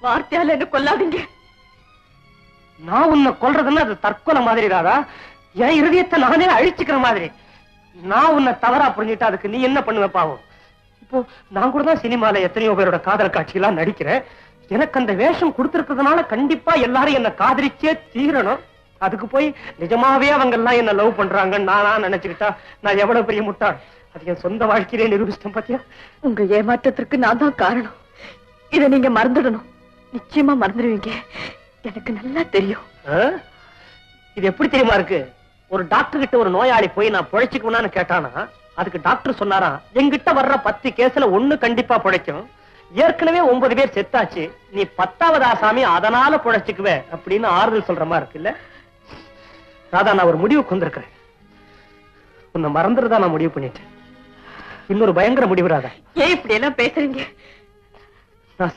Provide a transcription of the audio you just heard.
வார்த்தையால என்ன கொல்லாதீங்க. நான் உன்னை கொல்றதுன்னா அது தற்கொலை மாதிரி ராதா. என் இருதயத்தை நானே அழிச்சுக்கிற மாதிரி. நான் உன்னை தவறா புரிஞ்சுட்டா அதுக்கு நீ என்ன பண்ணுவ பாவம்? இப்போ நான் கூட தான் சினிமால எத்தனையோ பேரோட காதல் காட்சியெல்லாம் நடிக்கிறேன். எனக்கு அந்த வேஷம் கொடுத்திருக்கிறதுனால கண்டிப்பா எல்லாரும் என்ன காதலிச்சே தீரணும். அதுக்கு போய் நிஜமாவே அவங்க எல்லாம் என்ன லவ் பண்றாங்கன்னு நானா நினைச்சுக்கிட்டா நான் எவ்வளவு பெரிய முட்டாள். அது என் சொந்த வாழ்க்கையிலே நிரூபிச்சிட்டேன் பாத்தியா? உங்க ஏமாற்றத்திற்கு நான் தான் காரணம். இதை நீங்க மறந்துடணும். நிச்சயமா மறந்துடுவீங்க, எனக்கு நல்லா தெரியும். இது எப்படி தெரியுமா இருக்கு? ஒரு டாக்டர் கிட்ட ஒரு நோயாளி போய் நான் பிழைச்சுக்கணும்னு கேட்டானா, அதுக்கு டாக்டர் சொன்னாரா, எங்கிட்ட வர்ற 10 கேஸ்ல 1 கண்டிப்பா பிழைக்கும். ஏற்கனவே 9 பேர் செத்தாச்சு, நீ 10வது ஆசாமி, அதனால பிழைச்சுக்குவே அப்படின்னு ஆறுதல் சொல்ற மாதிரி இருக்குல்ல. ராதா, நான் ஒரு முடிவுக்கு வந்திருக்கிறேன். உன்னை மறந்துறதா நான் முடிவு பண்ணிட்டேன். இன்னொரு பயங்கர முடிவு ராதா. ஏன் இப்படி எல்லாம் பேசுறீங்க?